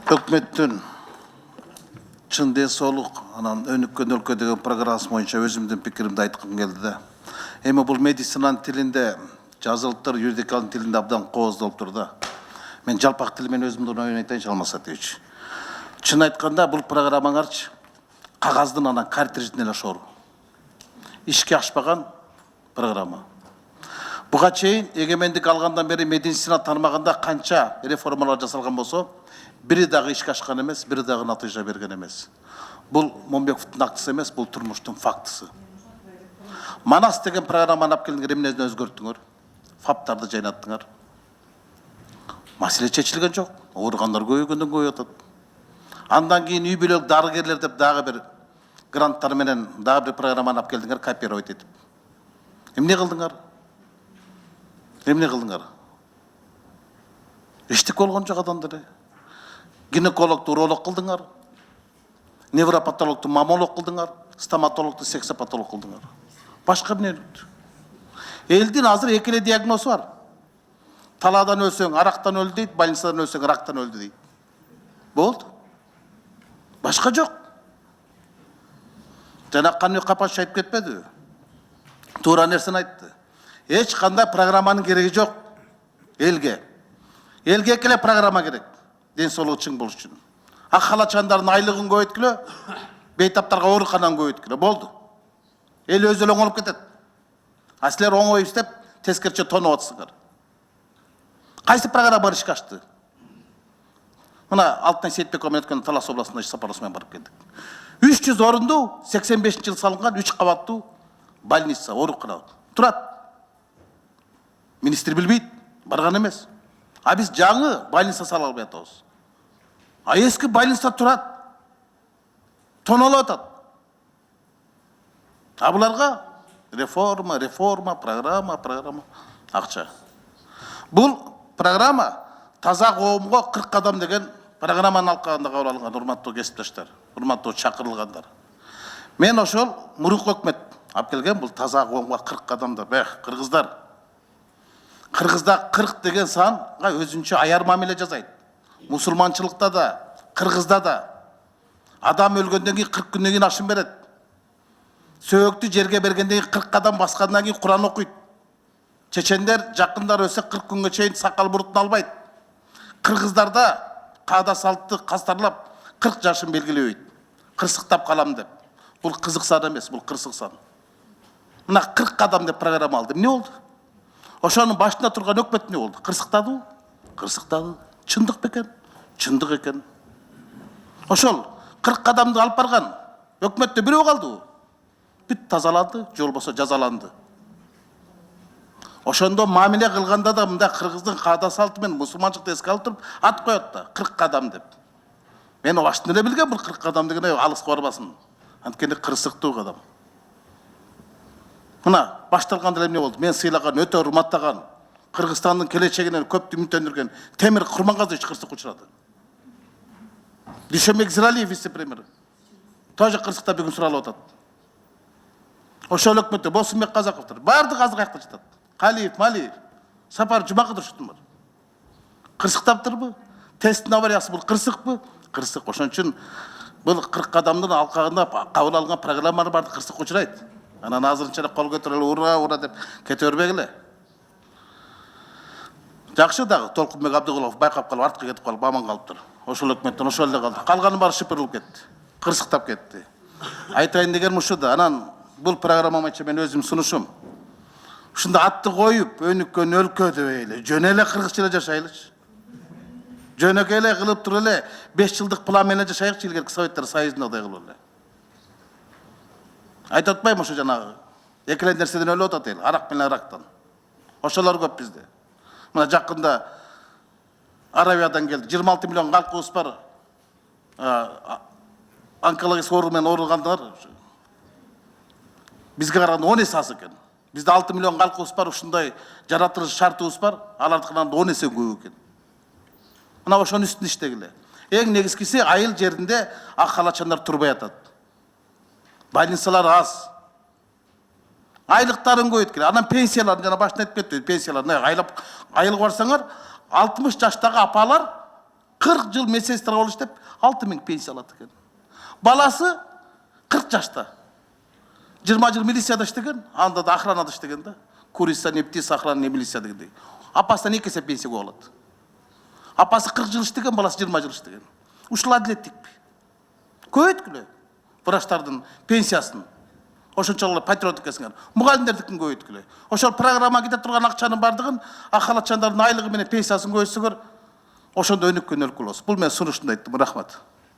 Өкмөттүн чын денсаулык анан өнүккөн өлкө деген программасы боюнча өзүмдүн пикиримди айткым келди да. Эми бул медицинанын тилинде жазылыптыр, юридиканын тилинде абдан кооздолуптур да. Мен жалпак тил менен өзүмдүн оюн айтайынчы алмаса дейчи. Чын айтканда бул программаңарчы кагаздын анан картриждин эле шору. Ишке ашпаган программа. Буга чейин эгемендик алгандан бери медицина тармагында канча реформалар жасалган болсо, бири дагы ишке ашкан эмес, бири дагы натыйжа берген эмес. Бул Момбековдун актысы эмес, бул турмуштун фактысы. Манас деген программаны алып келиңер, эмнени өзгөрттүңөр? Фаптарды жайнаттыңар. Маселе чечилген жок. Ооругандар көбөйгөндөн көбөйүп атат. Андан кийин үй бүлөлүк дарыгерлер деп дагы бир гранттар менен дагы бир программаны алып келдиңер, копировать этип. Эмне кылдыңар? Эмне кылдыңар? Эчтеке болгон жок адамдар. Гинекологду уролог кылдыңар. Невропатологду мамолог кылдыңар. Стоматологду сексопатолог кылдыңар. Башка эмне? Элдин азыр эки эле диагнозу бар. Талаадан өлсөң, арактан өлдү дейт, больницадан өлсөң, рактан өлдү дейт. Болду. Башка жок. Жана Каныбек Капаш айтып кетпеди. Туура нерсени айтты. Эч кандай программанын кереги жок элге. Элге экеле программа керек. Денсаулыгы чың болуш үчүн. Ак халачандардын айлыгын көбөйткүлө, бейтаптарга оорукананы көбөйткүлө. Болду. Эл өзү эле оңолуп кетет. А силер оңой иштеп, тескерче тонуп атсыңар. Кайсы программа ишке ашты? Мына Алтын Сейитбеков менен өткөн Талас областына сапарлашмай барып келдик. 300 орунду 85-жылы салынган 3 кабаттуу больница, оорукана турат. Министр билбейт, барган эмес. А биз жаңы больница сала албай атабыз. А эски больница турат. Тонолуп атат. А буларга реформа, программа, акча. Бул программа таза коомго 40 кадам деген программаны алкаганда кабыл алынган, урматтуу кесиптештер, урматтуу чакырылгандар. Мен ошол мурунку өкмөт алып келген бул таза коомго 40 кадамдар. Кыргыздар. Кыргызда 40 деген санга өзүнчө аяр мамиле жасайт. Мусулманчылыкта да, кыргызда да адам өлгөндөн кийин 40 күндөн кийин ашын берет. Сөөктү жерге бергенден кийин 40 кадам баскандан кийин Куран окуйт. Чечендер жакындар өсө 40 күнгө чейин сакал бурутун албайт. Кыргыздарда каада салтты кастарлап 40 жашын белгилебейт. Кырсыктап калам деп. Бул кызык сан эмес, бул кырсык сан. Мына 40 кадам деп программа алды. Эмне болду? Ошонун башында турган өкмөт эмне болду? Кырсыктады? Кырсыктады. Чындык бекен? Чындык экен. Ошол 40 кадамды алып барган өкмөттө бирөө калды. Бүт тазаланды, же болбосо жазаланды. Ошондо мамиле кылганда да мындай кыргыздын каада салты менен мусулманчылыкты эске алып туруп ат коет да 40 кадам деп. Мен баштан эле билгем бул 40 кадам деген алыска барбасын. Анткени кырсыктуу кадам. Мына башталганда эмне болду? Мен сыйлаган, өтө урматтаган, Кыргызстандын келечегинен көп үмүттөндүргөн Темир Курмангазович кырсыкка учурады. Дүйшөнбек Зиралиев вице-премьер. Тоже кырсыкта бүгүн суралып атат. Ошол өкмөттө Босунбек Казаковдор баардыгы азыр каякта жатат. Калиев, Малиев, Сапар Жумакыдыр ушунтур. Кырсыктаптырбы? Тесттин авариясы бул кырсыкпы? Кырсык. Ошон үчүн бул 40 кадамдын алкагында кабыл алынган программалар барды кырсыкка учурайт. Анан азырынча кол көтөрүп ура деп кете бербегиле. Жакшы дагы Толкунбек Абдыгулов байкап калып артка кетип калып аман калыптыр. Ошол өкмөттөн ошол эле калды. Калганы баары шыпырылып кетти. Кырсыктап кетти. Айтайын дегеним ушул да. Анан бул программа боюнча мен өзүм сунушум. Ушунда атты коюп, өнүккөн өлкөдө эле жөн эле кыргызча эле жашайлычы. Жөнөкөй эле кылып туруп эле 5 жылдык план менен жашайыкчы, илгерки Советтер Союзундай кылып эле. Айтып атпайбы ошо жанагы эки эле нерседен өлүп атат эл, арак менен арактан. Ошолор көп бизде. Мына жакында Аравиядан келди, 26 миллион калкыбыз бар. Онкологик оору менен ооругандар бизге караганда 10 эсе аз экен. Бизде 6 миллион калкыбыз бар, ушундай жаратылыш шартыбыз бар, алардыкынан 10 эсе көп экен. Мына ошонун үстүнө иштегиле. Эң негизгиси айыл жеринде ак халачандар турбай атат. Больницалар аз. Айлыктарын көбөйткүлө. Анан пенсиялар жана башында айтып кетти, пенсиялар айлык барсаңар 60 жаштагы апалар 40 жыл медсестра болуп иштеп 6000 пенсия алат экен. Баласы 40 жашта. 20 жыл милицияда иштеген, анда да охранада иштеген да. Курица, нептис, охрана, не милиция дегендей. Апасынан 2 есе пенсия көп алат. Апасы 40 жыл иштеген, баласы 20 жыл иштеген. Ушул адилеттикпи? Көбөйткүлө врачтардын пенсиясын. Ошончолук патриоттук экенсиңер. Мугалимдердикин көбөйткүлө. Ошол программа кете турган акчанын бардыгын акалатчандардын айлыгы менен пенсиясын көбөйтсөңөр, ошондо өнүккөн өлкө болосуз. Бул мен сунуштумду айттым. Рахмат.